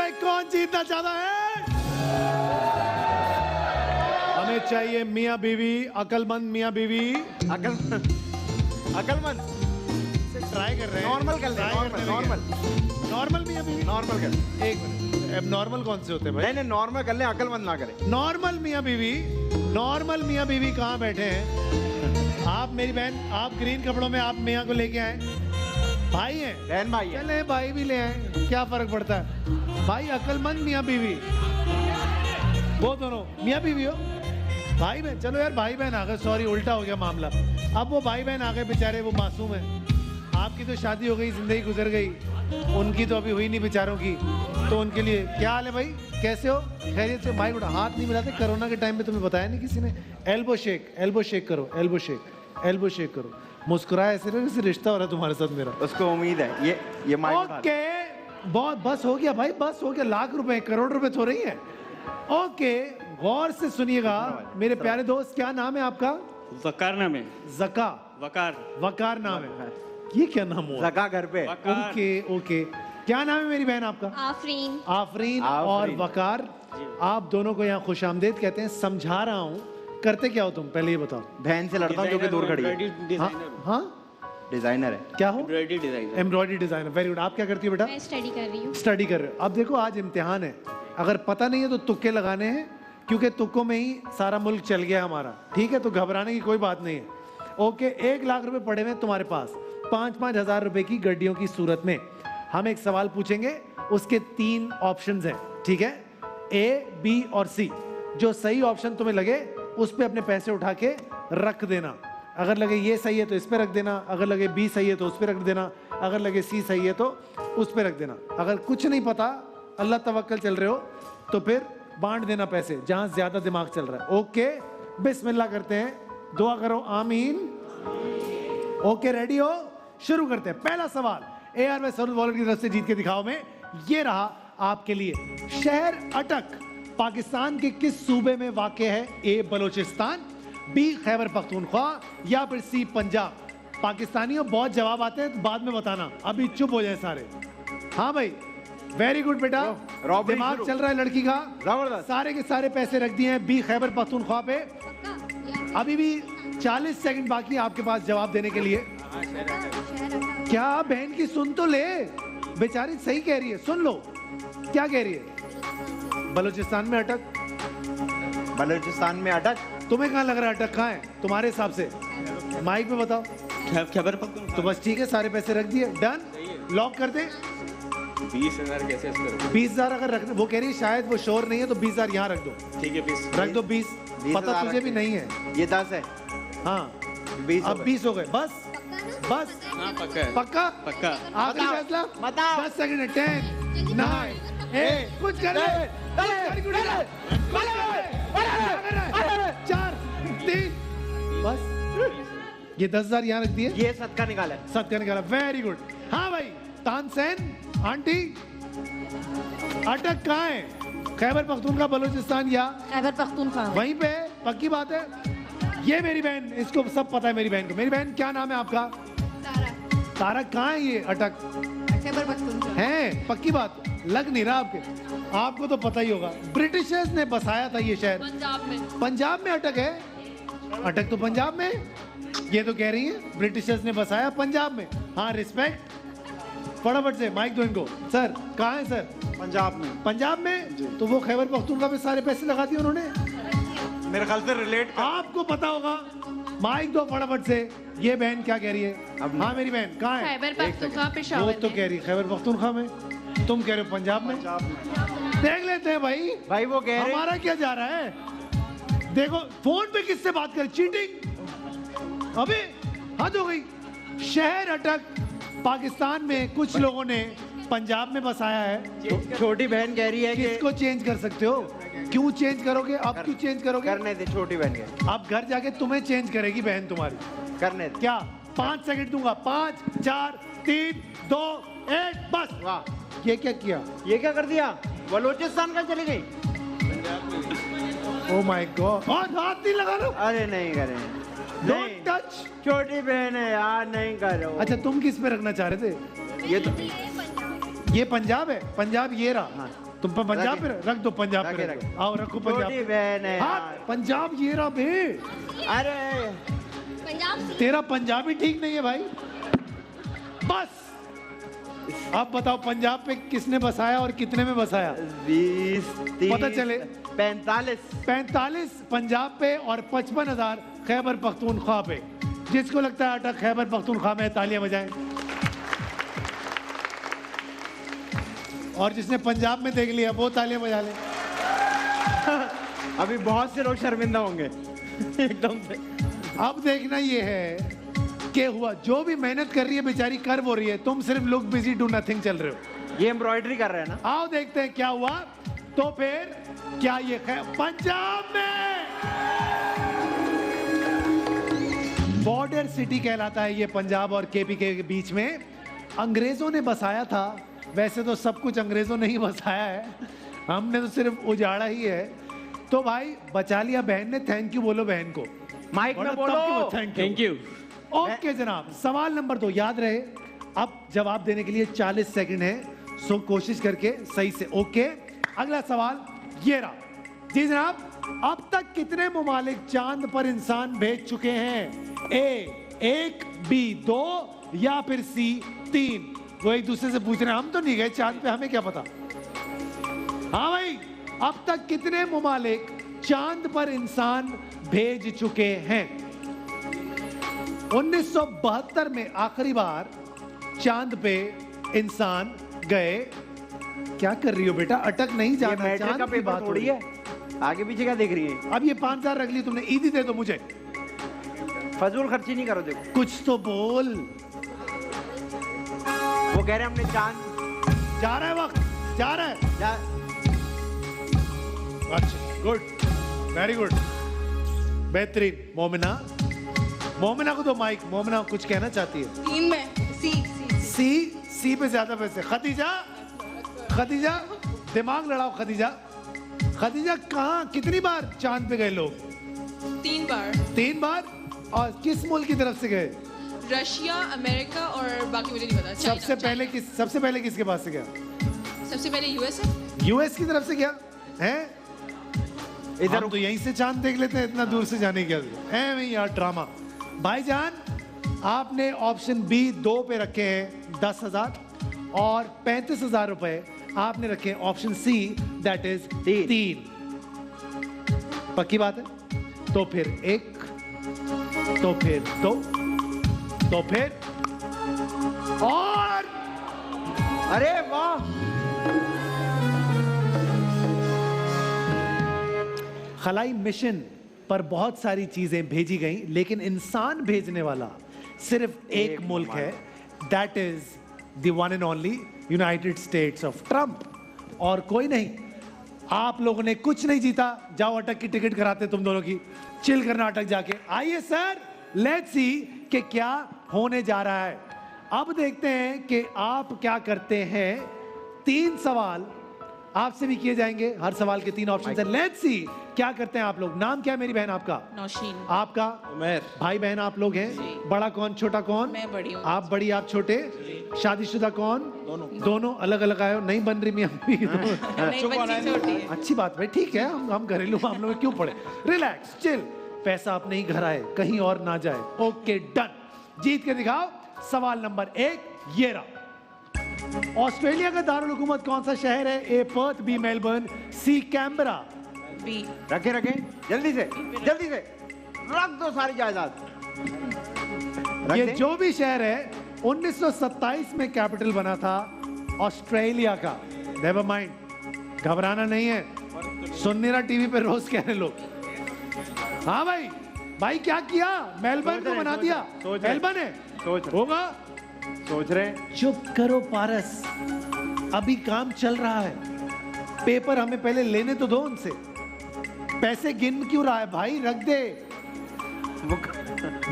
भाई कौन जीतना चाहता है? हमें चाहिए मियां बीवी, अकलमंद मियां बीवी। अकलमंद ट्राई कर रहे हैं, नॉर्मल कर रहे हैं, नॉर्मल मियां बीवी, नॉर्मल कर। एक मिनट, अब नॉर्मल कौन से होते हैं भाई? नहीं नॉर्मल कर ले, अकलमंद ना करे। नॉर्मल मियां बीवी, नॉर्मल मियां बीवी कहाँ बैठे हैं? आप मेरी बहन, आप ग्रीन कपड़ों में आप मियां को लेके आए, भाई हैं, बहन भाई है। चले भाई भी ले आए, क्या फर्क पड़ता है भाई? अकलमंद मियां बीवी, वो दोनों मियां बीवी हो, भाई बहन। चलो यार भाई बहन आ गए, सॉरी उल्टा हो गया मामला। अब वो भाई बहन आ गए बेचारे, वो मासूम है। आपकी तो शादी हो गई, जिंदगी गुजर गई, उनकी तो अभी हुई नहीं बेचारों की, तो उनके लिए क्या हाल है भाई? कैसे हो? खैरियत से? भाई उठा, हाथ नहीं मिलाते कोरोना के टाइम पे, तुम्हें बताया नहीं किसी ने? एल्बो शेक, एल्बो शेक करो, एल्बो शेक, एल्बो शेक करो। मुस्कुराए ऐसे जैसे रिश्ता हो रहा है तुम्हारे साथ मेरा। उसको उम्मीद है ये ओके बहुत, बस हो गया भाई, बस हो गया। लाख रुपए करोड़ रुपए तो रही है। ओके गौर से सुनिएगा मेरे प्यारे दोस्त, क्या नाम है आपका? वकार नाम है। जका, वकार। वकार नाम है। ये क्या नाम हुआ? लगा घर पे। ओके ओके, क्या नाम है मेरी बहन आपका? आफरीन। आफरीन और वकार, आप दोनों को यहाँ खुश आमदेद कहते हैं। समझा रहा हूँ, करते क्या हो तुम पहले ये बताओ। बहन से लड़ता हूँ जो कि दूर खड़ी है। हाँ डिजाइनर है। क्या हो? Embroidery designer. Embroidery designer, very good. आप क्या करती हो बेटा? मैं स्टडी कर रही हूँ। स्टडी कर रहे हो। अब देखो आज इम्तिहान है, अगर पता नहीं है तो तुक्के लगाने हैं, क्योंकि तुक्कों में ही सारा मुल्क चल गया हमारा, ठीक है? तो घबराने की कोई बात नहीं है। ओके, 1 लाख रुपए पड़े हुए तुम्हारे पास, 5-5 हजार रुपए की गड्डियों की सूरत में। हम एक सवाल पूछेंगे, उसके 3 ऑप्शंस हैं, ठीक है? ए, बी और सी। जो सही ऑप्शन तुम्हें लगे उस पे अपने पैसे उठा के रख देना। अगर लगे ये सही है तो इस पे रख देना, अगर लगे बी सही है तो उस पे रख देना, अगर लगे सी सही है तो उस पे रख देना। अगर कुछ नहीं पता, अल्लाह तवक्कल चल रहे हो, तो फिर बांट देना पैसे जहां ज्यादा दिमाग चल रहा है। ओके बिस्मिल्लाह करते हैं, दुआ करो आमीन। ओके रेडी हो? शुरू करते हैं। पहला सवाल ARY सरूद वॉलेट की तरफ से जीत के दिखाओ में ये रहा आपके लिए। शहर अटक पाकिस्तान के किस सूबे में वाक़ है? ए बलोचिस्तान, बी खैबर पख्तूनख्वा या फिर सी पंजाब। पाकिस्तानियों बहुत जवाब आते हैं तो बाद में बताना, अभी चुप हो जाए सारे। हाँ भाई वेरी गुड बेटा, दिमाग चल रहा है लड़की का जबरदस्त। सारे के सारे पैसे रख दिए हैं बी खैबर पख्तूनख्वा पे। अभी भी 40 सेकंड बाकी है आपके पास जवाब देने के लिए। क्या बहन की सुन तो ले, बेचारी सही कह रही है, सुन लो क्या कह रही है। बलूचिस्तान में अटक, बलूचिस्तान में अटक। तुम्हें कहाँ लग रहा है अटक कहाँ है तुम्हारे हिसाब से? माइक पे बताओ। खैबर पख्तूनख्वा। तो बस ठीक है, सारे पैसे रख दिए, डन, लॉक कर दे। 20,000 कैसे? 20,000 अगर रख, वो कह रही है शायद वो श्योर नहीं है तो 20,000 यहाँ रख दो। ठीक है 20 रख दो 20, पता तुझे भी नहीं है। ये 10 है। हाँ 20 अब 20 हो गए, बस बस हाँ पक्का है। पक्का पक्का। आखिरी फैसला। बताओ। 10 सेकंड है। 10 9 8 कुछ कर ले, 4 3 बस। ये 10,000 यहाँ रख दिए, ये सदका निकाला। सदका निकाला, वेरी गुड। हाँ भाई तानसेन आंटी, अटक कहाँ है? खैबर पख्तूनख्वा, बलूचिस्तान या खैबर पख्तूनख्वा। वहीं पे? पक्की बात है? ये मेरी बहन, इसको सब पता है मेरी बहन को। मेरी बहन क्या नाम है आपका? तारा। कहाँ है ये अटक? खैबर पख्तूनख्वा है? पक्की बात, लग नहीं रहा आपके, आपको तो पता ही होगा। ब्रिटिशर्स ने बसाया था ये शहर पंजाब में। पंजाब में अटक है? अटक तो पंजाब में, ये तो कह रही है ब्रिटिशर्स ने बसाया पंजाब में। हाँ रिस्पेक्ट, फटाफट से माइक दो इनको। सर कहाँ है सर? पंजाब में। पंजाब में? तो वो खैबर पख्तूनख्वा पे सारे पैसे लगा दिए उन्होंने, मेरे ख्याल से रिलेट आपको पता होगा। माइक दो फटाफट से। ये बहन क्या कह रही है? हाँ मेरी बहन कहाँ है? खैबर पख्तूनख्वा वो पेशावर तो कह रही है खैबर पख्तूनख्वा में, तुम कह रहे हो पंजाब में। देख लेते हैं भाई, भाई वो कह रहे हमारा क्या जा रहा है। देखो फोन पे किससे बात कर, चीटिंग, अबे हद हो गई। शहर अटक पाकिस्तान में कुछ लोगों ने पंजाब में बसाया है। छोटी बहन कह रही है कि किसको चेंज कर सकते हो? क्यों चेंज करोगे? अब क्यों चेंज करोगे? करने दे छोटी बहन के। अब घर जाके तुम्हें चेंज करेगी बहन तुम्हारी। करने दे। क्या? 5 सेकंड दूंगा, 5 4 3 2 1 बस। वाह ये क्या किया? ये क्या कर दिया? बलूचिस्तान का चली गई। ओह माय गॉड, और हाथ नहीं लगा लो। अरे नहीं करे, डोंट टच। छोटी बहन है यार, नहीं करो। अच्छा तुम किस पे रखना चाह रहे थे? ये तो ये पंजाब है, पंजाब ये रहा। हाँ। तुम पर पंजाब पे रख दो, पंजाब पे रखे, रख दो। रखे। आओ रखो पंजाब छोटी पे। बहन है हाँ यार। पंजाब ये रहा बे। अरे पंजाब तेरा पंजाबी ठीक नहीं है भाई। बस अब बताओ पंजाब पे किसने बसाया और कितने में बसाया? 20, 30, पता चले। 45। 45 पंजाब पे और 55,000 खैबर पख्तूनख्वा पे। जिसको लगता है अटक खैबर पख्तूनख्वा में, तालियां बजाएं। और जिसने पंजाब में देख लिया वो तालियां बजा ले। अभी बहुत से लोग शर्मिंदा होंगे एकदम से। अब देखना ये है कि हुआ जो भी मेहनत कर रही है बेचारी कर वो रही है, तुम सिर्फ लुक बिजी डू नथिंग चल रहे हो। ये एम्ब्रॉयडरी कर रहे हैं ना। आओ देखते हैं क्या हुआ। तो फिर क्या ये पंजाब में बॉर्डर सिटी कहलाता है ये पंजाब और केपी के बीच में। अंग्रेजों ने बसाया था, वैसे तो सब कुछ अंग्रेजों ने ही बसाया है, हमने तो सिर्फ उजाड़ा ही है। तो भाई बचा लिया बहन ने, थैंक यू बोलो बहन को। माइक में बोलो। Thank you. ओके जनाब, सवाल नंबर 2 याद रहे। अब जवाब देने के लिए 40 सेकंड है, सो कोशिश करके सही से। ओके अगला सवाल ये रहा। जी जनाब, अब तक कितने मुमालिक चांद पर इंसान भेज चुके हैं? ए 1, बी 2 या फिर सी 3? वो एक दूसरे से पूछ रहे हैं, हम तो नहीं गए चांद पे, हमें क्या पता। हाँ भाई, अब तक कितने मुमालिक चांद पर इंसान भेज चुके हैं? 1972 में आखिरी बार चांद पे इंसान गए। क्या कर रही हो बेटा, अटक नहीं ये जाना, मैटर चांद का की पेपर बात हो थोड़ी रही है, आगे पीछे क्या देख रही है? अब ये 5,000 रख ली तुमने, ईदी दे दो मुझे। फजूल खर्ची नहीं करो। देखो कुछ तो बोल। वो कह रहे हैं हमने चांद जा रहा है वक्त, जा रहा है। जा। अच्छा गुड, वेरी गुड, बेहतरीन। मोमिना, मोमिना को दो माइक। मोमिना कुछ कहना चाहती है। 3 में सी सी पे ज्यादा पैसे। खदीजा, खदीजा दिमाग लड़ाओ। खदीजा, खदीजा कहाँ कितनी बार चांद पे गए लोग? 3 बार। 3 बार। और किस मुल्क की तरफ से गए? रशिया, अमेरिका और बाकी मुझे नहीं पता। चाइना, सबसे पहले किसके पास से गया? सबसे पहले यूएस है। यूएस की तरफ से गया है। इधर तो यहीं से चांद देख लेते हैं, इतना दूर से जाने की क्या है भाई यार, ड्रामा। भाईजान आपने ऑप्शन बी 2 पे रखे हैं 10,000 और 35,000 रुपए आपने रखे हैं ऑप्शन सी दैट इज 3। पक्की बात है? तो फिर 1, तो फिर 2, तो फिर और अरे वाह, खलाई मिशन पर बहुत सारी चीजें भेजी गई, लेकिन इंसान भेजने वाला सिर्फ एक मुल्क है, that is the one and only United states of Trump, और कोई नहीं। आप लोगों ने कुछ नहीं जीता, जाओ अटक की टिकट कराते तुम दोनों की, चिल करना अटक जाके। आइए सर, लेट्स सी कि क्या होने जा रहा है। अब देखते हैं कि आप क्या करते हैं। 3 सवाल आपसे भी किए जाएंगे, हर सवाल के 3 ऑप्शन है। लेट्स सी क्या करते हैं आप लोग। नाम क्या है मेरी बहन आपका? नौशीन। आपका? उमर। भाई बहन आप लोग हैं? बड़ा कौन छोटा कौन? मैं बड़ी हूँ। आप बड़ी आप छोटे? शादीशुदा कौन? दोनों अलग अलग आए हो? नहीं बन रही मियां बीवी? नहीं, बच्ची छोटी है। अच्छी बात भाई, ठीक है, हम घरेलू मामलों में क्यों पड़े। रिलैक्स चिल, पैसा अपने ही घर आए, कहीं और ना जाए। ओके डन, जीत के दिखाओ। सवाल नंबर 1 ये रहा। ऑस्ट्रेलिया का दारुल हुकूमत कौन सा शहर है? ए Perth, B Melbourne, C Canberra. B. रखे रखे, जल्दी से रख दो सारी जायदाद। रख ये दें? जो भी शहर है 1927 में कैपिटल बना था ऑस्ट्रेलिया का। नेवर माइंड, घबराना नहीं है। सुन नहीं रहा टीवी पे रोज कह रहे लोग। हाँ भाई, भाई क्या किया? मेलबर्न को बना दिया। मेलबर्न है, होगा। सोच रहे। चुप करो पारस, अभी काम चल रहा है। पेपर हमें पहले लेने तो दो उनसे। पैसे गिन क्यों रहा है भाई? रख दे,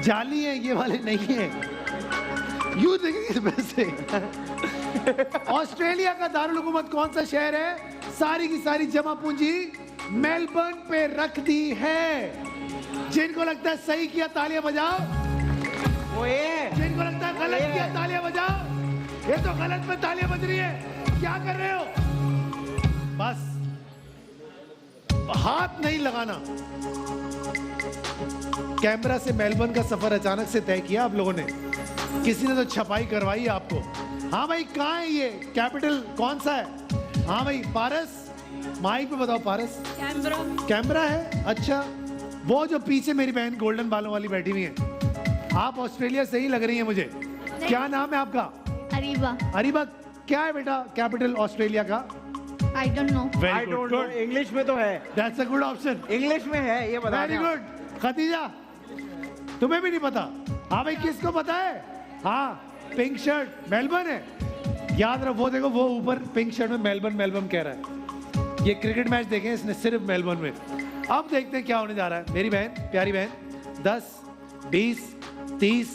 जाली है ये वाले, नहीं है। यूं देखेंगे पैसे। ऑस्ट्रेलिया का दारुल हुकूमत कौन सा शहर है? सारी की सारी जमा पूंजी मेलबर्न पे रख दी है। जिनको लगता है सही किया तालियां बजाओ। वो ये जिनको लगता है गलत किया तालियां बजाओ। ये तो गलत में तालियां बज रही है, क्या कर रहे हो? बस हाथ नहीं लगाना। कैमरा से मेलबर्न का सफर अचानक से तय किया आप लोगों ने, किसी ने तो छपाई करवाई है आपको। हाँ भाई, कहाँ है ये कैपिटल, कौन सा है? हाँ भाई पारस, माइक पे बताओ पारस। कैमरा। कैमरा है, अच्छा। वो जो पीछे मेरी बहन गोल्डन बालों वाली बैठी हुई है, आप ऑस्ट्रेलिया से ही लग रही है मुझे। क्या नाम है आपका? अरीबा। अरीबा, क्या है बेटा कैपिटल ऑस्ट्रेलिया का? I don't know. I don't know, English में तो है। That's a good option. English में है, ये बता वेरी गुड। खदीजा, तुम्हें भी नहीं पता? हाँ भाई, किसको पता है? हाँ, पिंक शर्ट मेलबर्न है। याद रखो, वो देखो वो ऊपर पिंक शर्ट में मेलबर्न मेलबर्न कह रहा है। ये क्रिकेट मैच देखे इसने सिर्फ मेलबर्न में। अब देखते हैं क्या होने जा रहा है। मेरी बहन, प्यारी बहन, 10, 20, 30,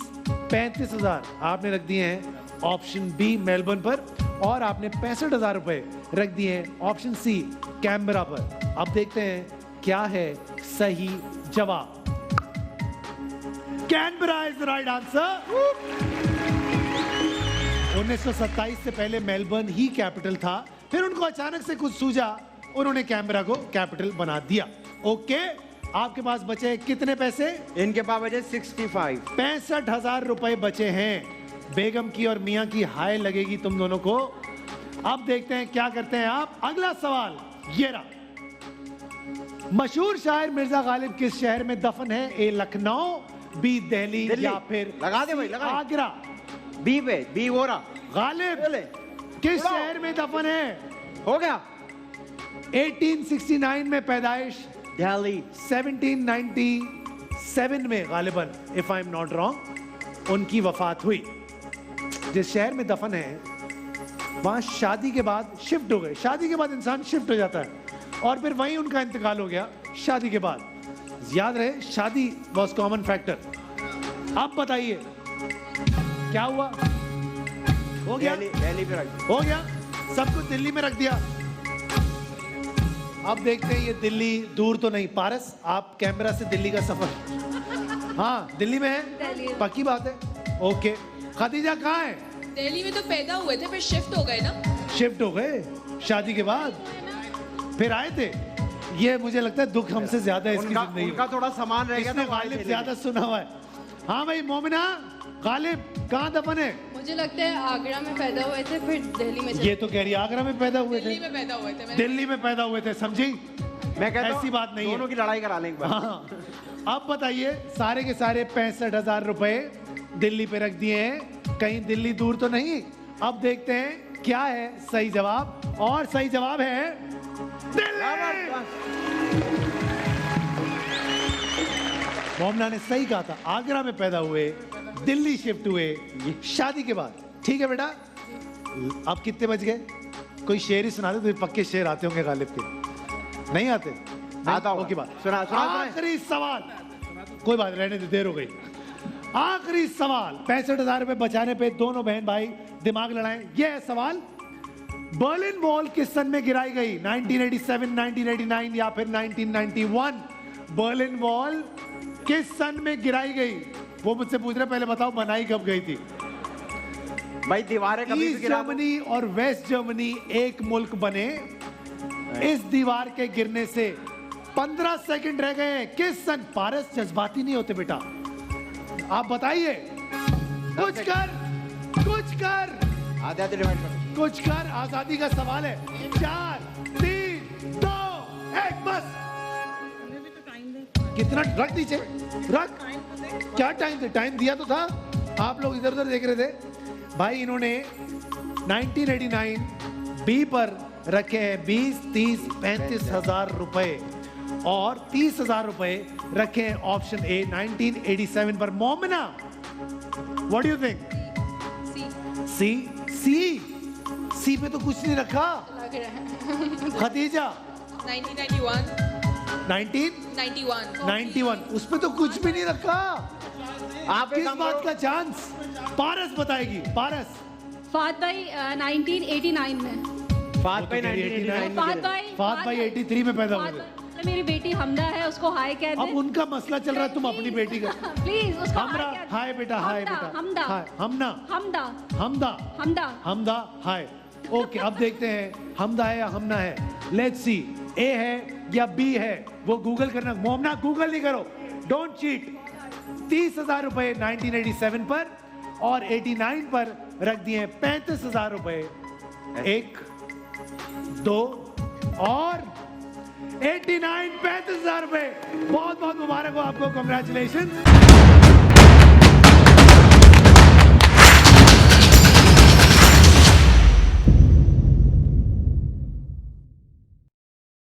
35 हजार आपने रख दिए हैं ऑप्शन बी मेलबर्न पर, और आपने 65,000 रुपए रख दिए हैं ऑप्शन सी कैनबरा पर। अब देखते हैं क्या है सही जवाब। Canberra is the right answer. 1927 से पहले मेलबर्न ही कैपिटल था, फिर उनको अचानक से कुछ सूझा, उन्होंने कैनबरा को कैपिटल बना दिया। ओके, आपके पास बचे कितने पैसे? इनके पास बचे 65। 65,000 रुपए बचे हैं। बेगम की और मियां की हाय लगेगी तुम दोनों को। अब देखते हैं क्या करते हैं आप। अगला सवाल ये रहा। मशहूर शायर मिर्जा गालिब किस शहर में दफन है? ए लखनऊ, बी दिल्ली, दिल्ली। या फिर लगा दे भाई, लगा दे। आगरा। बी पे बी हो रहा। गालिब चले। किस उड़ाओ। शहर में दफन है? हो गया। 1869 में पैदाइश, दिल्ली। 1797 में गालिबन, if I am not wrong, उनकी वफात हुई। जिस शहर में दफन है वहां शादी के बाद शिफ्ट हो गए। शादी के बाद इंसान शिफ्ट हो जाता है, और फिर वहीं उनका इंतकाल हो गया शादी के बाद। याद रहे, शादी वॉज कॉमन फैक्टर। अब बताइए क्या हुआ? हो गया? दिल्ली पे रख। हो गया, सब कुछ दिल्ली में रख दिया। अब देखते हैं ये दिल्ली दूर तो नहीं। पारस, आप कैमरा से दिल्ली का सफर, हाँ दिल्ली में है, दिल्ली। पक्की बात है। ओके, खदीजा कहाँ है? दिल्ली में तो पैदा हुए थे, फिर शिफ्ट हो गए ना। शिफ्ट हो गए शादी के बाद, फिर आए थे। ये मुझे लगता है दुख हमसे ज्यादा है इसकी जिंदगी में। उनका थोड़ा सामान रह गया इसने था, गालिब ज्यादा सुना हुआ है। हाँ भाई मोमिना, गालिब कहाँ दफन है? मुझे लगता है आगरा में पैदा हुए थे, फिर दिल्ली में ये तो कह रही है आगरा में पैदा हुए दिल्ली थे। में पैदा हुए थे। दिल्ली में पैदा हुए थे, समझी? मैं कहता हूं, ऐसी बात नहीं है। दोनों की लड़ाई करा लें एक बार। हाँ, अब बताइए, सारे के सारे 65,000 रुपए दिल्ली पे रख दिए हैं, कहीं दिल्ली दूर तो नहीं। अब देखते हैं क्या है सही जवाब, और सही जवाब है दिल्ली। मोमना ने सही कहा था, आगरा में पैदा हुए, दिल्ली शिफ्ट हुए शादी के बाद। ठीक है बेटा, अब कितने बज गए? कोई शेर ही सुना दे, तो पक्के शेर आते होंगे गालिब के। नहीं आते? आता होगा। ओके बात। सुना। आखिरी सवाल, कोई बात, रहने दे, देर हो गई। आखिरी सवाल, 65,000 रुपए बचाने पे दोनों बहन भाई दिमाग लड़ाएं। यह है सवाल, बर्लिन वॉल किस सन में गिराई गई? 1987, 1989 या फिर 1991? बर्लिन वॉल किस सन में गिराई गई? वो मुझसे पूछ रहे, पहले बताओ बनाई कब गई थी? भाई दीवारें कभी भी ईस्ट गिरा दो। जर्मनी और वेस्ट जर्मनी एक मुल्क बने। इस दीवार के गिरने से 15 सेकंड रह गए हैं। किस सन? पारस, जज्बाती नहीं होते बेटा, आप बताइए। कुछ कर, कुछ कर, आधे आधे डिवाइड कर। कुछ कर, आजादी का सवाल है। 4, 3, 2, 1, बस। कितना रख दीजिए, रख। क्या टाइम थे? टाइम दिया तो था, आप लोग इधर उधर देख रहे थे। भाई इन्होंने 1989 बी पर रखे हैं 20, 30, 35,000 रुपए, और 30,000 रुपए रखे हैं ऑप्शन ए 1987 पर। Momina, what do you think? C. C? C पे तो कुछ नहीं रखा। लग रहा है। खदीजा 1991। 1991, उस पे तो कुछ भी नहीं रखा। आप एक किस काम बात करो। का चांस? पारस बताएगी। पारस, फात भाई 1989 में। फात वो तो भाई कह रही है 1989 में फात गिरे। भाई, फात भाई 83 में पैदा हुए थे। मेरी बेटी हमदा है, उसको हाय कह दे। अब उनका मसला चल रहा है, तुम अपनी बेटी का। प्लीज उसको हमरा, हाय कह दे। हाय बेटा, हाय हमदा, बेटा, हमदा, हाय, हमना, हमदा, हमदा, हमदा। हमदा, हाय। ओके, अब देखते हैं हमदा है या हमना है। लेट्स सी ए है या बी है, वो गूगल करना। मोमना गूगल नहीं करो, डोंट चीट। 30,000 रुपए 1987 पर और 89 पर रख दिए 35,000 रुपए। 1 2 और 89 35,000 रुपए। बहुत बहुत मुबारक हो आपको, कॉन्ग्रेचुलेशन।